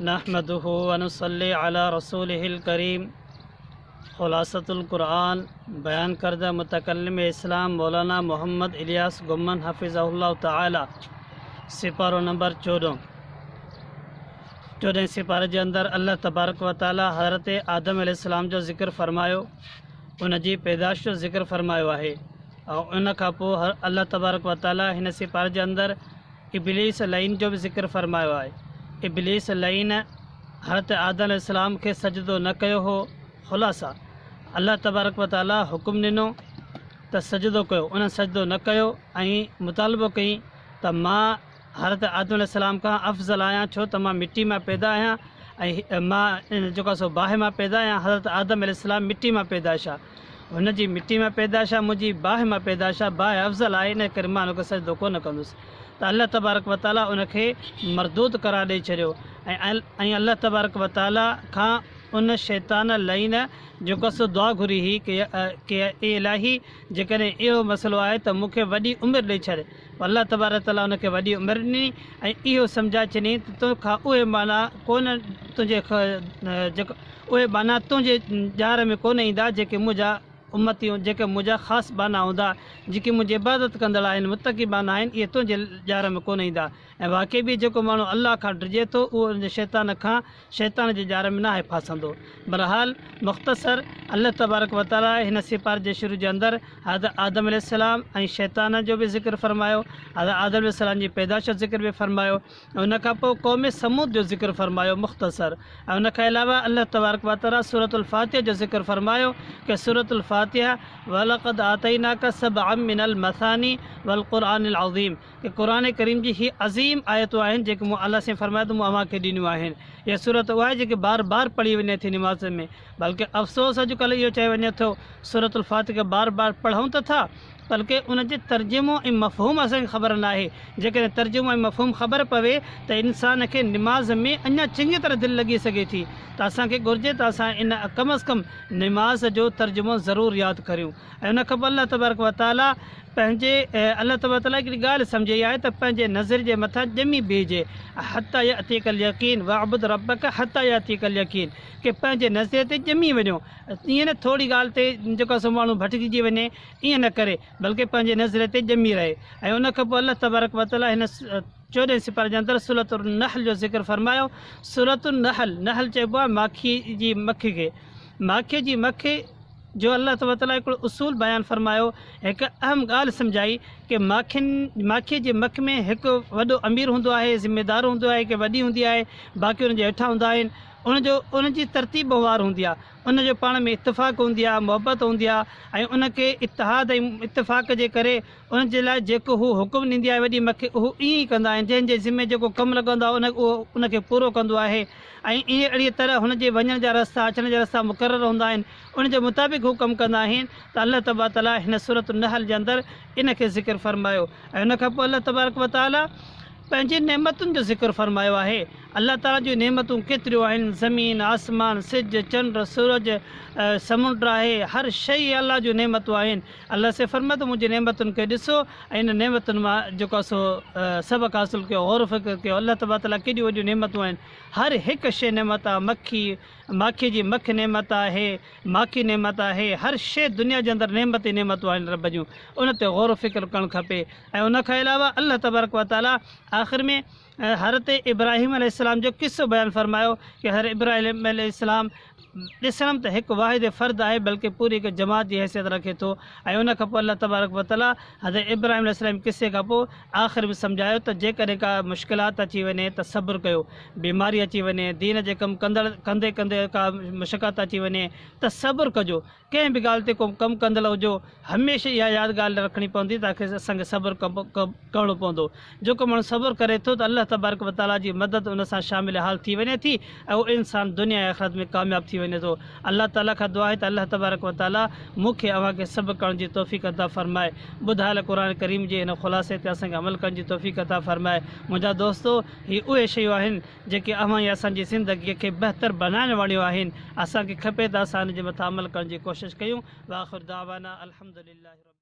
نحمده ونصلي على رسوله الكريم خلاصۃ القرآن بیان کردہ متکلم اسلام مولانا محمد الیاس گمن حفظہ اللہ تعالی سپارہ نمبر 14 سپارے کے اندر اللہ تبارک و تعالی حضرت آدم علیہ السلام جو ذکر فرماयो ان جی پیدائش جو ذکر فرماयो ہے اور ان کا پو اللہ تبارک و تعالی ہن سپارے کے اندر ابلیس لعین جو بھی ذکر فرماयो ہے ابلیس لعین حضرت آدم علیہ السلام کے سجدو نہ کयो ہو خلاصہ اللہ تبارک و تعالی حکم ॾिनो त सजदो कयो उन सजदो न कयो ऐं मुतालबो कई त मां हज़रत आदम अलैहिस्सलाम खां अफ़ज़ल आहियां छो त मां मिट्टी मां पैदा आहियां ऐं मां जेको सो बाहि मां पैदा आहियां हज़रत आदम अलैहिस्सलाम मिट्टी मां पैदाइश आहे हुन जी मिट्टी मां पैदाइश आहे मुंहिंजी बाहि मां पैदाइश आहे बाहि अफ़ज़ल आहे इन करे मां हुनखे सजदो कोन कंदुसि त अल्लाह तबारक व ताला उनखे मरदूद करार ॾेई छॾियो ऐं अल्लाह तबारक व ताला खां उन शैतान लईन जेको सो दुआ घुरी हुई कि ए इलाही जेकॾहिं इहो मसइलो आहे त मूंखे वॾी उमिरि ॾेई छॾ अल्लाह तबारक ताला उनखे वॾी उमिरि ॾिनी ऐं इहो सम्झाए चयईं त तोखां उहे माना कोन तुंहिंजे जेको उहे माना तुंहिंजे ॼार में कोन ईंदा जेके मुंहिंजा उम्मतियूं जेके मुंहिंजा ख़ासि बाना हूंदा जेके मुंहिंजी इबादत कंदड़ आहिनि मुतक़ी बाना आहिनि इहे तुंहिंजे ॼार में कोन ईंदा ऐं वाक़ई बि जेको माण्हू अल्लाह खां डिॼे थो उहो उन शैतान जे ॼार में न आहे फासंदो बहरहाल मुख़्तसर अल्लाह तबारक व ताला हिन सिपार जे शुरू जे अंदरि हज़रत आदम अलैहिस्सलाम ऐं शैतान जो बि ज़िक्र फरमायो हज़रत आदम अलैहिस्सलाम जी पैदाइश जो ज़िक्र बि फरमायो ऐं उन खां पोइ क़ौम समूद जो ज़िक्र फरमायो मुख़्तसर ऐं उन खां अलावा अल्लाह तबारक व ताला सूरतुल फातिहा जो ज़िक्र फरमायो कि सूरतुल फातिहा वलक़द आतैनाका सबअम मिनल मसानी वल क़ुरआनिल अज़ीम कि क़ुरान करीम जी ही अज़ीम आयतूं आहिनि जेके मूं अल्लाह से फरमायो त मूं अव्हांखे ॾिनियूं आहिनि इहा सूरत उहा आहे जेके बार बार पढ़ी वञे थी निमाज़ में बल्कि अफ़सोस अॼुकल्ह इहो चयो वञे थो सूरतुल फातिहा बार बार पढ़ूं त था बल्कि उनजे तर्जुमो ऐं मफ़हूम असांखे ख़बर न आहे जेकॾहिं तर्जुमो ऐं मफ़हूम ख़बर पवे त इंसान खे निमाज़ में अञा चङी तरह दिलि लॻी सघे थी त असांखे घुरिजे त असां इन कम अज़ कम निमाज़ जो तर्जुमो ज़रूरु यादि करियूं ऐं उन खां पोइ अल्लाह तबारक व ताला पंहिंजे अल्लाह तबारक ताला हिकिड़ी ॻाल्हि सम्झाई आहे त पंहिंजे नज़र जे मथां ॼमी बीहजे हता यातिकल यकीन वअबुद रब्बक हता यातिकल यकीन कि पंहिंजे नज़र ते ॼमी वञो ईअं न थोरी ॻाल्हि ते जेको सो माण्हू भटकिजी वञे ईअं न करे बल्कि पंहिंजे नज़र ते ॼमी रहे ऐं उन खां पोइ अल्लाह तबारक व ताला हिन 14 सिपारे जे अंदरि सूरतुल नहल जो ज़िक्र फरमायो सूरतुल नहल चइबो आहे माखी जी मख जो अल्लाह तबारक ताला हिकिड़ो उसूल बयानु फरमायो हिकु अहम ॻाल्हि सम्झाई कि माखीअ जे मख में हिकु वॾो अमीर हूंदो आहे ज़िमेदार हूंदो आहे कि वॾी हूंदी आहे बाक़ी हुनजे हेठां हूंदा आहिनि उनजी तरतीब वार हूंदी आहे उनजो पाण में इत्तिफ़ाक़ हूंदी आहे मुहबत हूंदी आहे ऐं उनखे इतिहाद ऐं इत्तिफ़ाक़ जे करे उनजे लाइ जेको हू हुकुम ॾींदी आहे वॾी मख उहो ईअं ई कंदा आहिनि जंहिंजे ज़िमे जेको कमु लॻंदो आहे उहो उनखे पूरो कंदो आहे ऐं ईअं अहिड़ी तरह हुनजे वञण जा रस्ता अचण जा रस्ता मुक़ररु हूंदा आहिनि उनजे मुताबिक़ हू कमु कंदा आहिनि त अल्लाह तबारक ताला हिन सूरत नहल जे अंदरि इनखे ज़िक्र फरमायो ऐं उन खां पोइ अल्लाह तबारक व ताला पंहिंजी नेमतुनि जो ज़िक्र फरमायो आहे अल्लाह ताला जूं नेमतूं केतिरियूं आहिनि ज़मीन आसमान सिज चंड सूरज समुंड आहे हर शइ अल्लाह जूं नेमतूं आहिनि अल्लाह से फरमायो त मुंहिंजी नेमतुनि खे ॾिसो ऐं इन नेमतुनि मां जेको आहे सो सबक़ु हासिलु कयो गौर फ़िक्र कयो अल्लाह तबारक ताला केॾियूं वॾियूं नेमतूं आहिनि हर हिकु शइ नेमत आहे माखी जी मख नेमत आहे माखी नेमत आहे हर शइ दुनिया जे अंदरि नेमत ई नेमतूं आहिनि रब जूं उन ते गौर फ़िक्र करणु खपे ऐं उन खां अलावा अल्लाह तबारक व ताला आख़िर में हज़रत इब्राहिम अलैहिस्सलाम जो किस्सो बयानु फरमायो कि हज़रत इब्राहिम अलैहिस्सलाम ॾिसण त हिकु वाहिद फ़र्द आहे बल्कि पूरी हिकु जमात जी हैसियत रखे थो ऐं उन खां पोइ अल्लाह तबारक व ताला हज़रत इब्राहिम अलैहिस्सलाम किस्से खां पोइ आख़िर में सम्झायो त जेकॾहिं का मुश्किलात अची वञे त सब्र कयो बीमारी अची वञे दीन जे कमु कंदे कंदे का मुशक़त अची वञे त सब्र कजो कंहिं बि ॻाल्हि ते को कमु कंदड़ हुजो हमेशह इहा यादि ॻाल्हि रखणी पवंदी ताकी असांखे सब्र करिणो पवंदो जेको माण्हू सब्र करे थो त अल्लाह तबारक व ताला जी मदद उन सां शामिल हाल थी वञे थी ऐं उहो इंसानु दुनिया ऐं आख़िरत में कामयाबु थी वञे थो अल्लाह ताला खां दुआ आहे त अल्लाह तबारक व ताला मूंखे अव्हांखे सब्र करण जी तौफ़ीक़ अता फ़रमाए ॿुधायल क़ुरान करीम जे हिन ख़ुलासे ते असांखे अमल करण जी तौफ़ीक़ अता फ़रमाए मुंहिंजा दोस्तो ही उहे शयूं आहिनि जेके अव्हां असांजी ज़िंदगीअ खे बहितर बनाइण वारियूं आहिनि असांखे खपे त असां हिन जे मथां अमल करण जी कोशिशि कयूं व आख़िर दावाना अल्हम्दुलिल्लाह।